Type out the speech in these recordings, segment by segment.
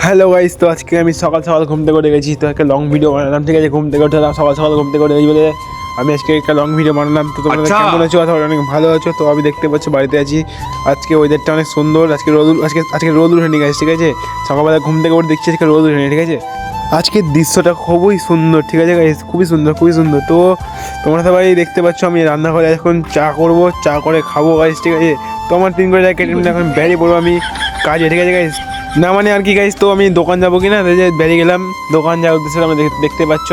Hello guys, তো আজকে আমি সকাল সকাল ঘুম থেকে উঠে গেছি। তো একটা লং ভিডিও বানালাম, ঠিক আছে? ঘুম থেকে উঠলাম সকাল সকাল, ঘুম থেকে উঠে গেছি বলে আমি আজকে একটা লং ভিডিও বানালাম। তো তোমরা কেমন আছো? অথবা অনেক ভালো আছো? তো আমি দেখতে পাচ্ছি বাড়িতে আছি। আজকে ওয়েদারটা অনেক সুন্দর। আজকে রোদ উঠেনি গাইস, ঠিক আছে? সকালবেলা ঘুম থেকে উঠে দেখছি আজকে রোদ উঠেনি, ঠিক আছে? আজকের দৃশ্যটা খুবই সুন্দর, ঠিক আছে গাইস? খুবই সুন্দর, খুবই সুন্দর। তো তোমরা সবাই দেখতে পাচ্ছ আমি রান্নাঘরে এখন চা করবো, চা করে খাবো গাইস, ঠিক আছে? তো আমার 3 করে কেটে এখন বেরিয়ে পড়বো আমি কাজে, ঠিক আছে গাইস? না মানে আর কি গাইস, তো আমি দোকান যাবো কিনা যে বেরিয়ে গেলাম দোকান যাওয়ার উদ্দেশ্যে। আমরা দেখতে পাচ্ছ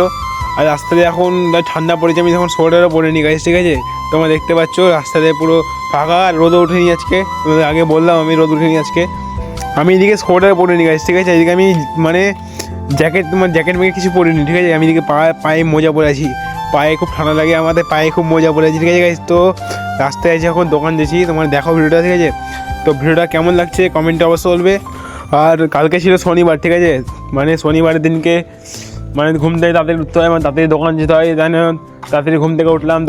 আর রাস্তাতে এখন ঠান্ডা পড়েছে, আমি এখন সোয়েটারও পরিনি গাইস, ঠিক আছে? তোমরা দেখতে পাচ্ছ রাস্তাতে পুরো ফাঁকা, আর রোদও ওঠেনি আজকে। তোমাদের আগে বললাম আমি রোদ ওঠেনি আজকে। আমি এদিকে সোয়েটার পরিনি গাইস, ঠিক আছে? এদিকে আমি মানে জ্যাকেট মেকে কিছু পরিনি, ঠিক আছে? আমি এদিকে পায়ে মোজা পরে আছি। পায়ে খুব ঠান্ডা লাগে, আমাদের পায়ে খুব মোজা পরে আছি, ঠিক আছে গাইস? তো রাস্তায় আছে এখন দোকান যাচ্ছি। তোমার দেখো ভিডিওটা, ঠিক আছে? তো ভিডিওটা কেমন লাগছে কমেন্টে অবশ্যই বলবে। আর কালকে ছিল শনিবার, ঠিক আছে? মানে শনিবারের দিনকে মানে ঘুম থেকে তাড়াতাড়ি উঠতে হয়, মানে তাড়াতাড়ি দোকান যেতে হয়, তাই না? তাড়াতাড়ি ঘুম থেকে উঠলাম,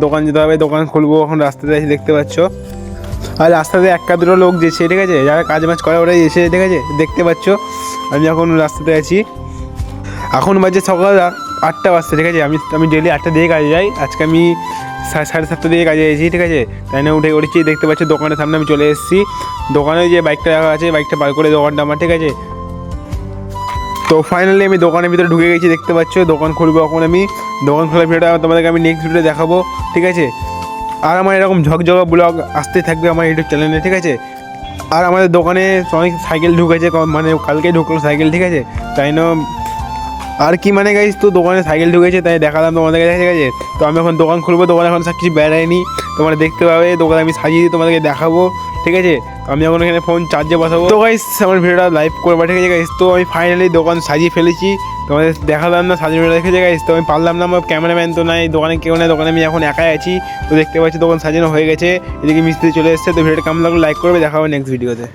দোকান যেতে হবে, দোকান খুলবো। এখন রাস্তাতে এসে দেখতে পাচ্ছ আর রাস্তাতে একটা দুটো লোক যেছে, ঠিক আছে? যারা কাজ মাজ করে ওরাই এসে, ঠিক আছে? দেখতে পাচ্ছ আমি এখন রাস্তাতে আছি। এখন বাজে সকাল 8টা বাজছে, ঠিক আছে? আমি ডেলি 8টা দিয়ে কাজে যাই। আজকে আমি 7:30 দিয়ে কাজে গেছি, ঠিক আছে? তাই না উঠে উঠেছি, দেখতে পাচ্ছি দোকানের সামনে আমি চলে এসেছি। দোকানে যে বাইকটা রাখা আছে, বাইকটা বার করে দোকানটা আমার, ঠিক আছে? তো ফাইনালি আমি দোকানের ভিতরে ঢুকে গেছি, দেখতে পাচ্ছ। দোকান খুলবো এখন আমি। দোকান খোলার ভিডিওটা তোমাদেরকে আমি নেক্সট ভিডিওতে দেখাবো, ঠিক আছে? আর আমার এরকম ঝকঝকা ব্লগ আসতে থাকবে আমার ইউটিউব চ্যানেলে, ঠিক আছে? আর আমাদের দোকানে অনেক সাইকেল ঢুকেছে, মানে কালকে ঢুকলো সাইকেল, ঠিক আছে? তাই না আর কি মানে গাইস, তো দোকানে সাইকেল ঢুকেছে তাই দেখালাম তোমাদের কাছে, ঠিক আছে? তো আমি এখন দোকান খুলবো। দোকানে এখন সব কিছু বেড়ায়নি, তোমরা দেখতে পাবে। দোকানে আমি সাজিয়ে দিয়ে তোমাদেরকে দেখাবো, ঠিক আছে? আমি এখন এখানে ফোন চার্জে বসাবো। তো গাইস আমার ভিডিওটা লাইভ করবো, ঠিক আছে গাইস? তো আমি ফাইনালি দোকান সাজিয়ে ফেলেছি, তোমাদের দেখালাম না সাজিয়ে রেখেছে গাইস। তো আমি পারলাম না, আমার ক্যামেরাম্যান তো নাই, দোকানে কেউ নেই, দোকানে আমি এখন একাই আছি। তো দেখতে পাচ্ছি দোকান সাজানো হয়ে গেছে, এদিকে মিস্ত্রি চলে এসেছে। তো ভিডিওটা কেমন লাগলো লাইক করবে, দেখা হবে নেক্সট ভিডিওতে।